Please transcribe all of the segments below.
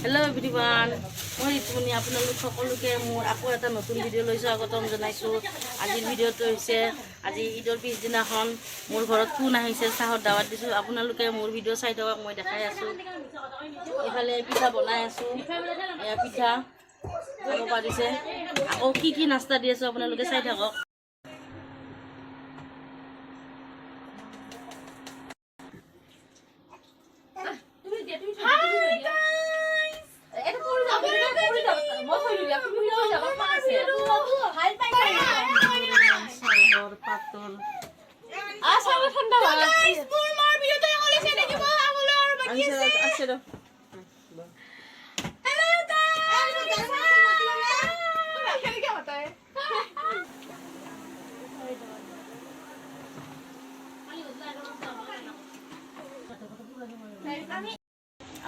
Hello everyone मैं ऋतुमणि आपलोक सकलोके मोर आको एटा नतुन video লৈ স্বাগতম জনাইছো। আজিৰ ভিডিঅ'টো হৈছে আজি ঈদৰ পিছদিনাখন মোৰ ঘৰত কোন আহিছে চাহৰ দাৱাত দিছো। আপোনালোকে মোৰ ভিডিঅ' চাই থাকক, মই দেখাই আছো। এফালে পিঠা বনাই আছো, এয়া পিঠা খাব পাৰিছে। আকৌ কি নাস্তা দি আছো আপোনালোকে চাই থাকক।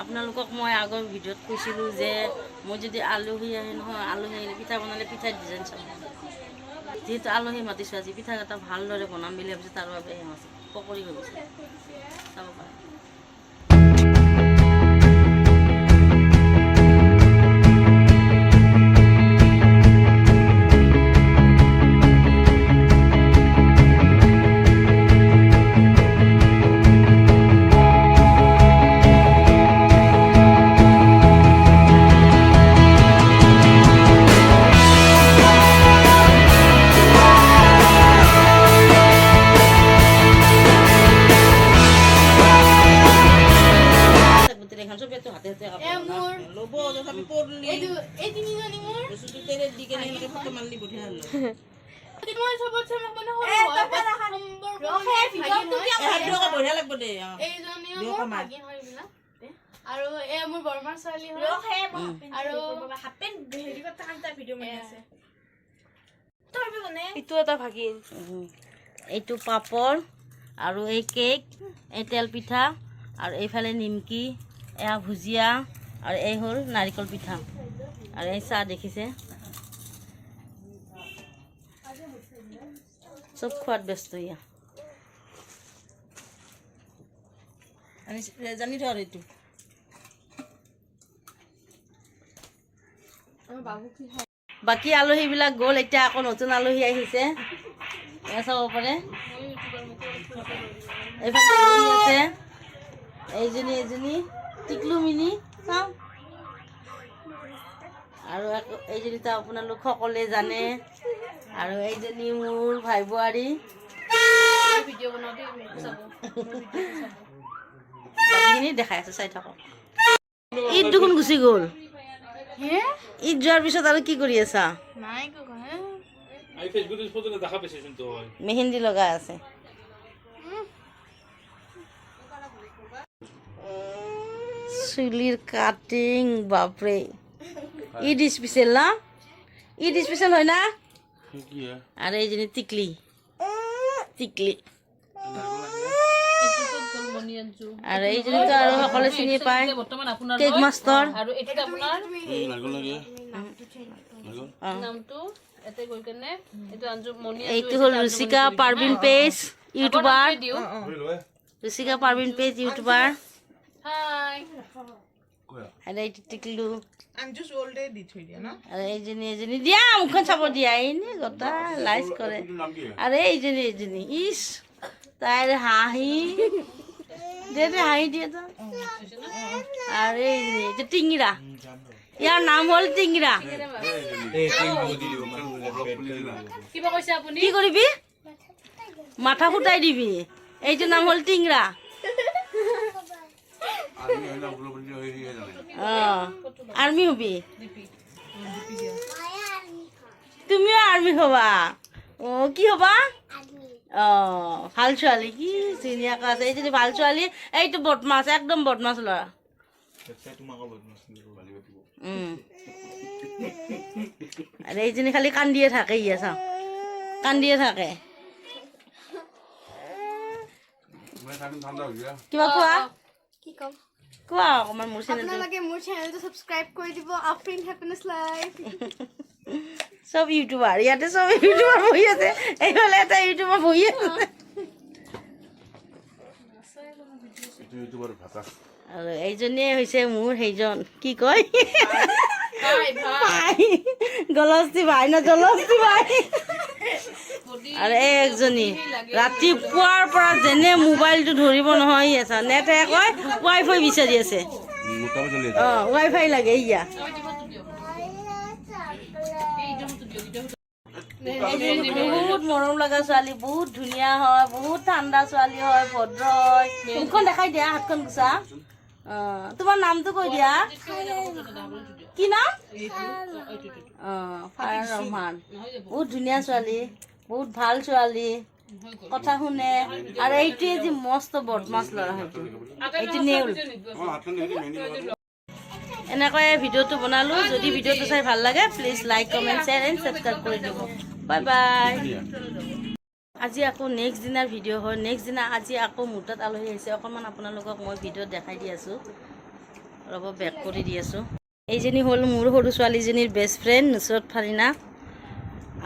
আপোনালোকক মই আগৰ ভিডিঅ'ত কৈছিলোঁ যে মই যদি আলহী আহে নহয়, আলহী আহিলে পিঠা বনালে পিঠাৰ ডিজাইন চাব। যিহেতু আলহী মাতিছোঁ, আজি পিঠা এটা ভালদৰে বনাম বুলি ভাবিছোঁ, তাৰ বাবে পকৰি ভাবিছোঁ চাব পাৰে। এইটো পাপৰ আৰু এই কেক, এই তেল পিঠা আৰু এইফালে নিমকি, এয়া ভুজিয়া আৰু এই হ'ল নাৰিকল পিঠা আৰু এই চাহ দেখিছে। চব খোৱাত ব্যস্ত ইয়া জানি ধৰ। এইটো বাকী আলহীবিলাক গ'ল, এতিয়া আকৌ নতুন আলহী আহিছে, চাব পাৰে। এইফালে আছে এইজনী টিকলু মিনি চাওঁ, আৰু এইজনীতো আপোনালোক সকলোৱে জানে, আৰু এইজনী মোৰ ভাই বোৱাৰী। বাকীখিনি দেখাই আছো, চাই থাকক। ঈদ দেখোন গুচি গ'ল। ঈদ যোৱাৰ পিছত আৰু কি কৰি আছা? মেহেন্দি লগাই আছে। চুলিৰ কাটিং, বাপৰে। ঈদ স্পেচিয়েল না? ঈদ স্পেচিয়েল হয় না? আৰু এইজনী টিকলি আৰু এইজনীতো আৰু সকলোৱে চিনি পায়, কেক মাষ্টৰ। এইটো হ'ল Ruchika Parveen page, YouTuber. Ruchika Parveen page, YouTuber. আৰু এইটো টিকলু, আৰু এইজনী দিয়া মুখখন চাব দিয়া, এনে গোটা লাইচ কৰে। আৰু এইজনী ইচ তাইৰ হাঁহি দে হাঁহি দিয়ে তো। আৰু এইজনী এইটো টিংৰা, ইয়াৰ নাম হ'ল টিংৰা। কি কৰিবি? মাথা ফুটাই দিবি। এইটো নাম হ'ল টিংৰা। আৰ্মি হবি, তুমিও আৰ্মি হবা। কি হবা? ভাল ছোৱালী, কি ধুনীয়াকৈ আছে। এইজনী ভাল ছোৱালী, এইটো বদমাছ, একদম বদমাছ ল'ৰা। আৰু এইজনী খালি কান্দিয়ে থাকে, চাওঁ কান্দিয়ে থাকে। কিবা কোৱা? কি কম কোৱা অকমান। মোৰ চেনেলটো সাবস্ক্ৰাইব কৰি দিব। আফ্ৰিন হ্যাপিনেছ লাইফ। সব ইউটিউবাৰ, ইয়াতে সব ইউটিউবাৰ বহি আছে, এইফালে এটা ইউটিউবাৰ বহি আছে। আৰু এইজনীয়ে হৈছে মোৰ সেইজন কি কয় গলস্তি ভাই না জলস্তি ভাই। আৰু এই একজনী ৰাতিপুৱাৰ পৰা যেনে মোবাইলটো ধৰিব নহয় আছে নেটে কয় ৱাইফাই বিচাৰি আছে। অঁ ৱাইফাই লাগে ইয়া। বহুত মৰম লগা ছোৱালী, বহুত ধুনীয়া হয়, বহুত ঠাণ্ডা ছোৱালী হয়, ভদ্ৰ হয়। মুখখন দেখাই দিয়া, হাতখন গুচা। তোমাৰ নামটো কৈ দিয়া, কি নাম? ফাৰান ৰহমান। বহুত ধুনীয়া ছোৱালী, বহুত ভাল ছোৱালী, কথা শুনে। আৰু এইটোৱে যে মস্ত বদমাছ ল'ৰা, এইটো নেউল। এনেকৈ ভিডিঅ'টো বনালোঁ। যদি ভিডিঅ'টো চাই ভাল লাগে please like comment share and subscribe কৰি দিব। Bye bye. আজি আকৌ নেক্সট দিনাৰ ভিডিঅ' হয়। নেক্সট দিনা আজি আকৌ মোৰ তাত আলহী আহিছে। অকণমান আপোনালোকক মই ভিডিঅ'ত দেখাই দি আছোঁ, ৰ'ব বেক কৰি দি আছোঁ। এইজনী হ'ল মোৰ সৰু ছোৱালীজনীৰ বেষ্ট ফ্ৰেণ্ড নুছৰত ফাৰিনা।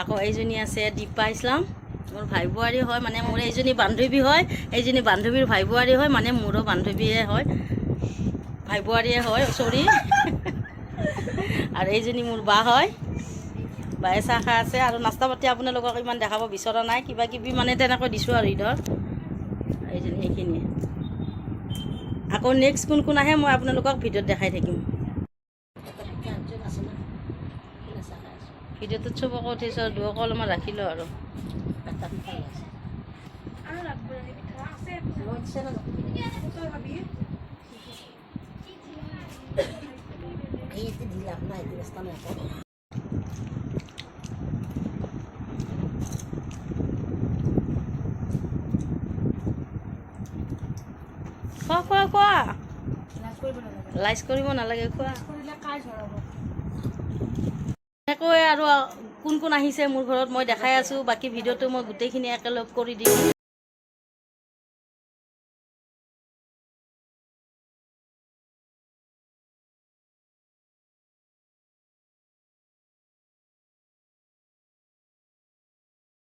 আকৌ এইজনী আছে দীপা ইছলাম, মোৰ ভাই বোৱাৰী হয়, মানে মোৰ এইজনী বান্ধৱী হয়, এইজনী বান্ধৱীৰ ভাই বোৱাৰী হয়, মানে মোৰো বান্ধৱীয়ে হয়, ভাই বোৱাৰীয়ে হয়, চৰি। আৰু এইজনী মোৰ বা হয়, বায়ে চাহ খাই আছে। আৰু নাস্তা পাতি আপোনালোকক ইমান দেখাব বিচৰা নাই, কিবা কিবি মানে তেনেকৈ দিছোঁ আৰু ঈদৰ। এইজনী সেইখিনিয়ে। আকৌ নেক্সট কোন কোন আহে মই আপোনালোকক ভিডিঅ'ত দেখাই থাকিম। ভিডিঅ'টোত চবকে উঠিছোঁ আৰু দুয়কো অলপমান ৰাখিলোঁ আৰু খোৱা লাইচ কৰিব নালাগে, খোৱা। এনেকৈ আৰু কোন কোন আহিছে মোৰ ঘৰত মই দেখাই আছোঁ। বাকী ভিডিঅ'টো মই গোটেইখিনি একেলগ কৰি দিম।